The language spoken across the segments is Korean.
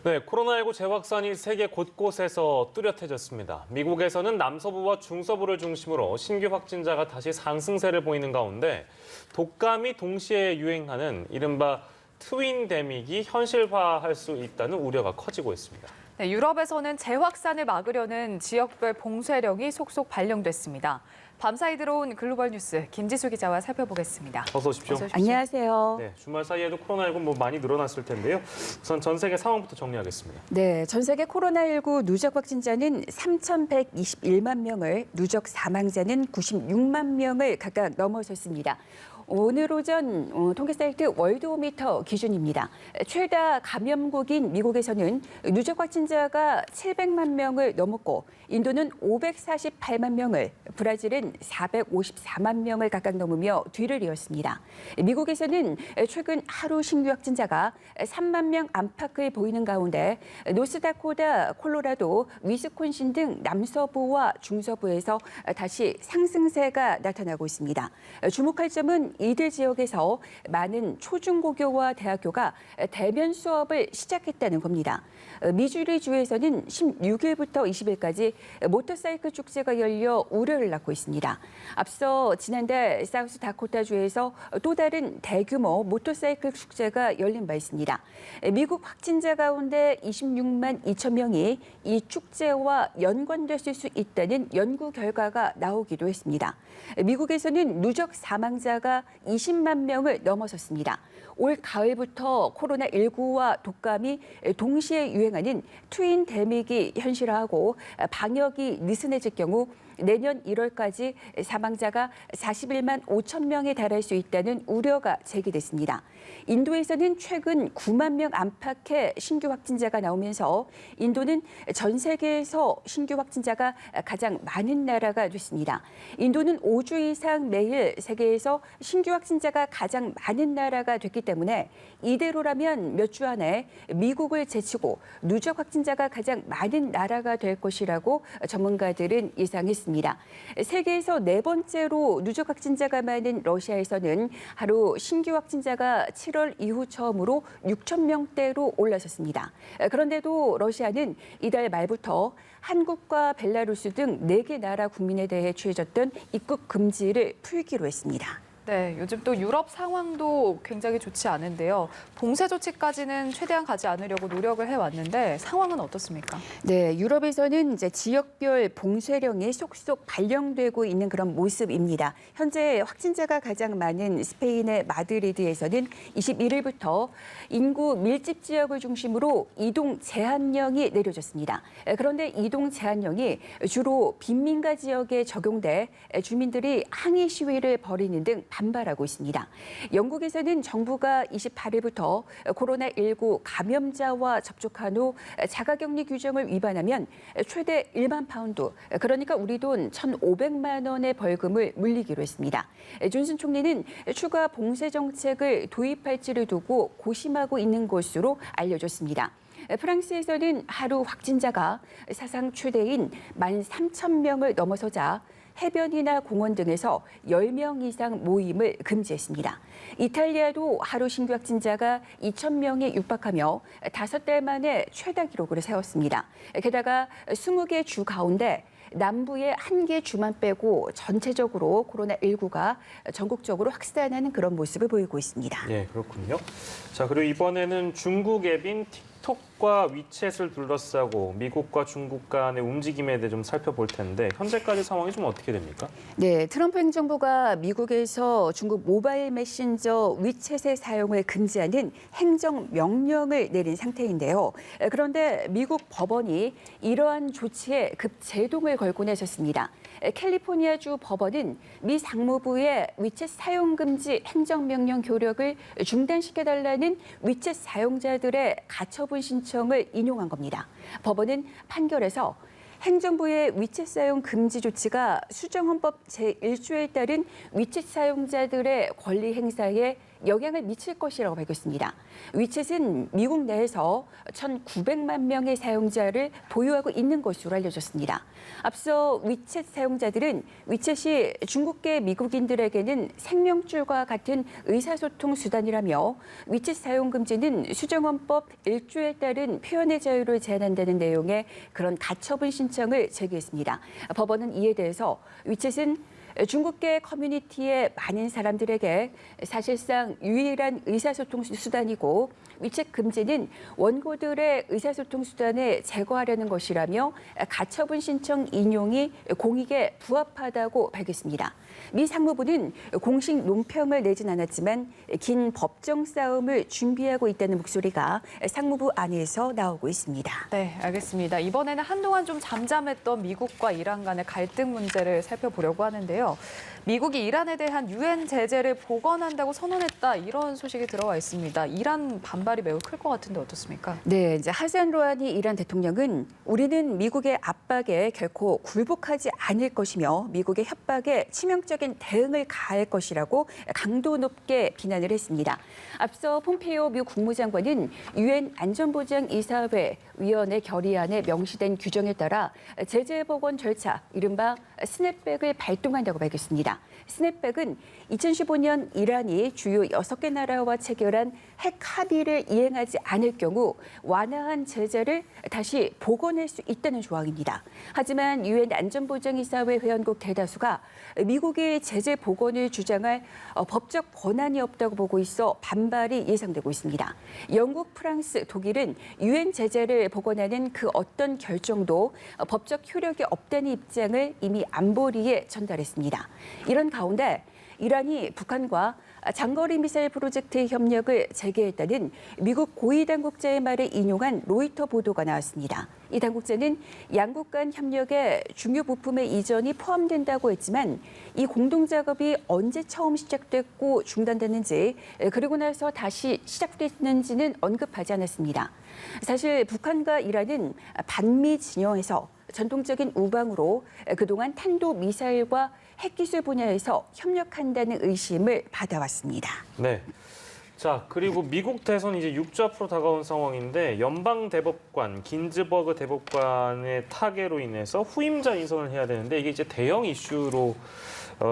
네, 코로나19 재확산이 세계 곳곳에서 뚜렷해졌습니다. 미국에서는 남서부와 중서부를 중심으로 신규 확진자가 다시 상승세를 보이는 가운데 독감이 동시에 유행하는 이른바 트윈데믹이 현실화할 수 있다는 우려가 커지고 있습니다. 네, 유럽에서는 재확산을 막으려는 지역별 봉쇄령이 속속 발령됐습니다. 밤사이 들어온 글로벌 뉴스 김지수 기자와 살펴보겠습니다. 어서 오십시오. 안녕하세요. 네, 주말 사이에도 코로나19 많이 늘어났을 텐데요. 우선 전 세계 상황부터 정리하겠습니다. 네, 전 세계 코로나19 누적 확진자는 3,121만 명을, 누적 사망자는 96만 명을 각각 넘어섰습니다. 오늘 오전 통계 사이트 월드오미터 기준입니다. 최다 감염국인 미국에서는 누적 확진자가 700만 명을 넘었고 인도는 548만 명을, 브라질은 454만 명을 각각 넘으며 뒤를 이었습니다. 미국에서는 최근 하루 신규 확진자가 3만 명 안팎을 보이는 가운데 노스다코타, 콜로라도, 위스콘신 등 남서부와 중서부에서 다시 상승세가 나타나고 있습니다. 주목할 점은 이들 지역에서 많은 초중고교와 대학교가 대면 수업을 시작했다는 겁니다. 미주리 주에서는 16일부터 20일까지 모터사이클 축제가 열려 우려를 낳고 있습니다. 앞서 지난달 사우스다코타주에서 또 다른 대규모 모터사이클 축제가 열린 바 있습니다. 미국 확진자 가운데 26만 2천 명이 이 축제와 연관됐을 수 있다는 연구 결과가 나오기도 했습니다. 미국에서는 누적 사망자가 20만 명을 넘어섰습니다. 올 가을부터 코로나19와 독감이 동시에 유행하는 트윈데믹이 현실화하고 방역이 느슨해질 경우 내년 1월까지 사망자가 41만 5천 명에 달할 수 있다는 우려가 제기됐습니다. 인도에서는 최근 9만 명 안팎의 신규 확진자가 나오면서 인도는 전 세계에서 신규 확진자가 가장 많은 나라가 됐습니다. 인도는 5주 이상 매일 세계에서 신규 확진자가 가장 많은 나라가 됐기 때문에 이대로라면 몇 주 안에 미국을 제치고 누적 확진자가 가장 많은 나라가 될 것이라고 전문가들은 예상했습니다. 세계에서 네 번째로 누적 확진자가 많은 러시아에서는 하루 신규 확진자가 7월 이후 처음으로 6천 명대로 올라섰습니다. 그런데도 러시아는 이달 말부터 한국과 벨라루스 등 4개 나라 국민에 대해 취해졌던 입국 금지를 풀기로 했습니다. 네, 요즘 또 유럽 상황도 굉장히 좋지 않은데요. 봉쇄 조치까지는 최대한 가지 않으려고 노력을 해왔는데 상황은 어떻습니까? 네, 유럽에서는 이제 지역별 봉쇄령이 속속 발령되고 있는 그런 모습입니다. 현재 확진자가 가장 많은 스페인의 마드리드에서는 21일부터 인구 밀집 지역을 중심으로 이동 제한령이 내려졌습니다. 그런데 이동 제한령이 주로 빈민가 지역에 적용돼 주민들이 항의 시위를 벌이는 등 반발하고 있습니다. 영국에서는 정부가 28일부터 코로나19 감염자와 접촉한 후 자가격리 규정을 위반하면 최대 1만 파운드, 그러니까 우리 돈 1,500만 원의 벌금을 물리기로 했습니다. 존슨 총리는 추가 봉쇄 정책을 도입할지를 두고 고심하고 있는 것으로 알려졌습니다. 프랑스에서는 하루 확진자가 사상 최대인 13,000명을 넘어서자 해변이나 공원 등에서 10명 이상 모임을 금지했습니다. 이탈리아도 하루 신규 확진자가 2,000명에 육박하며 5달 만에 최다 기록을 세웠습니다. 게다가 20개 주 가운데 남부의 1개 주만 빼고 전체적으로 코로나19가 전국적으로 확산하는 그런 모습을 보이고 있습니다. 네, 그렇군요. 자, 그리고 이번에는 중국 앱인 틱톡과 위챗을 둘러싸고 미국과 중국 간의 움직임에 대해 좀 살펴볼 텐데 현재까지 상황이 좀 어떻게 됩니까? 네, 트럼프 행정부가 미국에서 중국 모바일 메신저 위챗의 사용을 금지하는 행정 명령을 내린 상태인데요. 그런데 미국 법원이 이러한 조치에 급제동을 걸고 나섰습니다. 캘리포니아주 법원은 미 상무부의 위챗 사용 금지 행정명령 효력을 중단시켜달라는 위챗 사용자들의 가처분 신청을 인용한 겁니다. 법원은 판결에서 행정부의 위챗 사용 금지 조치가 수정헌법 제1조에 따른 위챗 사용자들의 권리 행사에 영향을 미칠 것이라고 밝혔습니다. 위챗은 미국 내에서 1,900만 명의 사용자를 보유하고 있는 것으로 알려졌습니다. 앞서 위챗 사용자들은 위챗이 중국계 미국인들에게는 생명줄과 같은 의사소통 수단이라며 위챗 사용 금지는 수정헌법 1조에 따른 표현의 자유를 제한한다는 내용의 그런 가처분 신청을 제기했습니다. 법원은 이에 대해서 위챗은 중국계 커뮤니티의 많은 사람들에게 사실상 유일한 의사소통 수단이고 위챗 금지는 원고들의 의사소통 수단을 제거하려는 것이라며 가처분 신청 인용이 공익에 부합하다고 밝혔습니다. 미 상무부는 공식 논평을 내진 않았지만 긴 법정 싸움을 준비하고 있다는 목소리가 상무부 안에서 나오고 있습니다. 네, 알겠습니다. 이번에는 한동안 좀 잠잠했던 미국과 이란 간의 갈등 문제를 살펴보려고 하는데요. 미국이 이란에 대한 유엔 제재를 복원한다고 선언했다, 이런 소식이 들어와 있습니다. 이란 반발이 매우 클 것 같은데 어떻습니까? 네, 이제 하산 로하니 이란 대통령은 우리는 미국의 압박에 결코 굴복하지 않을 것이며 미국의 협박에 치명적인 대응을 가할 것이라고 강도 높게 비난을 했습니다. 앞서 폼페이오 미 국무장관은 유엔 안전보장이사회 위원회 결의안에 명시된 규정에 따라 제재 복원 절차, 이른바 스냅백을 발동한다고 밝혔습니다. 스냅백은 2015년 이란이 주요 6개 나라와 체결한 핵 합의를 이행하지 않을 경우 완화한 제재를 다시 복원할 수 있다는 조항입니다. 하지만 유엔 안전보장이사회 회원국 대다수가 미국이 제재 복원을 주장할 법적 권한이 없다고 보고 있어 반발이 예상되고 있습니다. 영국, 프랑스, 독일은 유엔 제재를 복원하는 그 어떤 결정도 법적 효력이 없다는 입장을 이미 안보리에 전달했습니다. 이런 가운데 이란이 북한과 장거리 미사일 프로젝트 협력을 재개했다는 미국 고위 당국자의 말을 인용한 로이터 보도가 나왔습니다. 이 당국자는 양국 간 협력에 중요 부품의 이전이 포함된다고 했지만 이 공동 작업이 언제 처음 시작됐고 중단됐는지, 그리고 나서 다시 시작됐는지는 언급하지 않았습니다. 사실 북한과 이란은 반미 진영에서 전통적인 우방으로 그동안 탄도미사일과 핵기술 분야에서 협력한다는 의심을 받아왔습니다. 네. 자, 그리고 미국 대선 이제 6주 앞으로 다가온 상황인데 연방 대법관 긴즈버그 대법관의 타계로 인해서 후임자 인선을 해야 되는데 이게 이제 대형 이슈로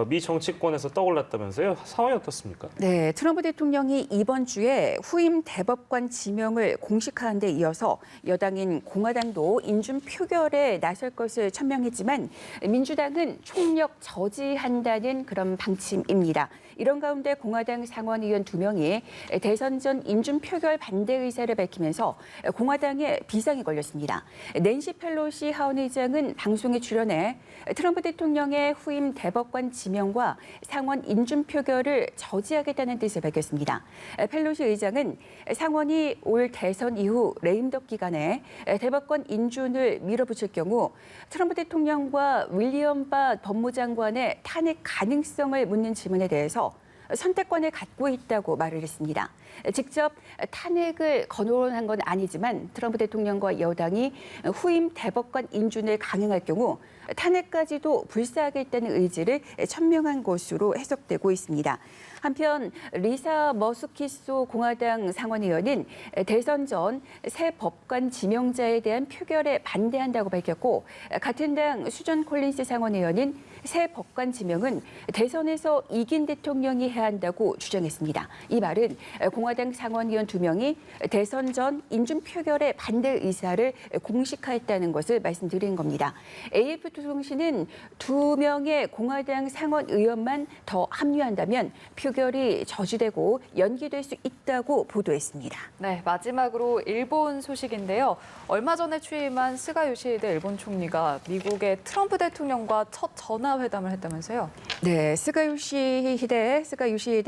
미 정치권에서 떠올랐다면서요? 상황이 어떻습니까? 네, 트럼프 대통령이 이번 주에 후임 대법관 지명을 공식화한 데 이어서 여당인 공화당도 인준 표결에 나설 것을 천명했지만 민주당은 총력 저지한다는 그런 방침입니다. 이런 가운데 공화당 상원의원 2명이 대선 전 인준 표결 반대 의사를 밝히면서 공화당에 비상이 걸렸습니다. 낸시 펠로시 하원의장은 방송에 출연해 트럼프 대통령의 후임 대법관 지명과 상원 인준 표결을 저지하겠다는 뜻을 밝혔습니다. 펠로시 의장은 상원이 올 대선 이후 레임덕 기간에 대법관 인준을 밀어붙일 경우 트럼프 대통령과 윌리엄 바 법무장관의 탄핵 가능성을 묻는 질문에 대해서 선택권을 갖고 있다고 말을 했습니다. 직접 탄핵을 거론한 건 아니지만 트럼프 대통령과 여당이 후임 대법관 인준을 강행할 경우 탄핵까지도 불사하겠다는 의지를 천명한 것으로 해석되고 있습니다. 한편 리사 머스키소 공화당 상원의원은 대선 전 새 법관 지명자에 대한 표결에 반대한다고 밝혔고, 같은 당 수전 콜린스 상원의원은 새 법관 지명은 대선에서 이긴 대통령이 해야 한다고 주장했습니다. 이 말은 공화당 상원의원 2명이 대선 전 인준 표결에 반대 의사를 공식화했다는 것을 말씀드린 겁니다. AF통신은 2명의 공화당 상원의원만 더 합류한다면 표결이 저지되고 연기될 수 있다고 보도했습니다. 네, 마지막으로 일본 소식인데요. 얼마 전에 취임한 스가 요시히데 일본 총리가 미국의 트럼프 대통령과 첫 전화회담을 했다면서요? 네, 스가 요시히데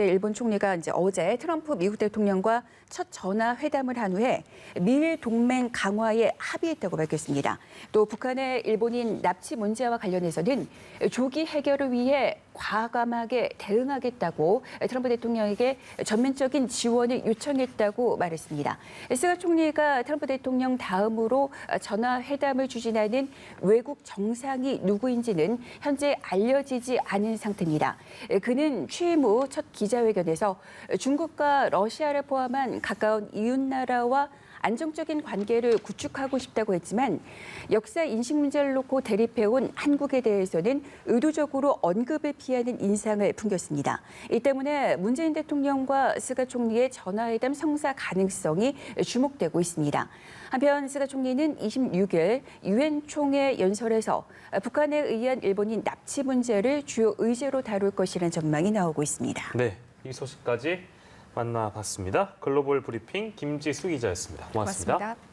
일본 총리가 이제 어제 트럼프 미국 대통령과 첫 전화 회담을 한 후에 미일 동맹 강화에 합의했다고 밝혔습니다. 또 북한의 일본인 납치 문제와 관련해서는 조기 해결을 위해 과감하게 대응하겠다고 트럼프 대통령에게 전면적인 지원을 요청했다고 말했습니다. 스가 총리가 트럼프 대통령 다음으로 전화 회담을 추진하는 외국 정상이 누구인지는 현재 알려지지 않은 상태입니다. 그는 취임 후 첫 기자회견에서 중국과 러시아를 포함한 가까운 이웃나라와 안정적인 관계를 구축하고 싶다고 했지만 역사 인식 문제를 놓고 대립해온 한국에 대해서는 의도적으로 언급을 피하는 인상을 풍겼습니다. 이 때문에 문재인 대통령과 스가 총리의 전화회담 성사 가능성이 주목되고 있습니다. 한편 스가 총리는 26일 유엔 총회 연설에서 북한에 의한 일본인 납치 문제를 주요 의제로 다룰 것이라는 전망이 나오고 있습니다. 네, 이 소식까지 만나봤습니다. 글로벌 브리핑 김지수 기자였습니다. 고맙습니다. 고맙습니다.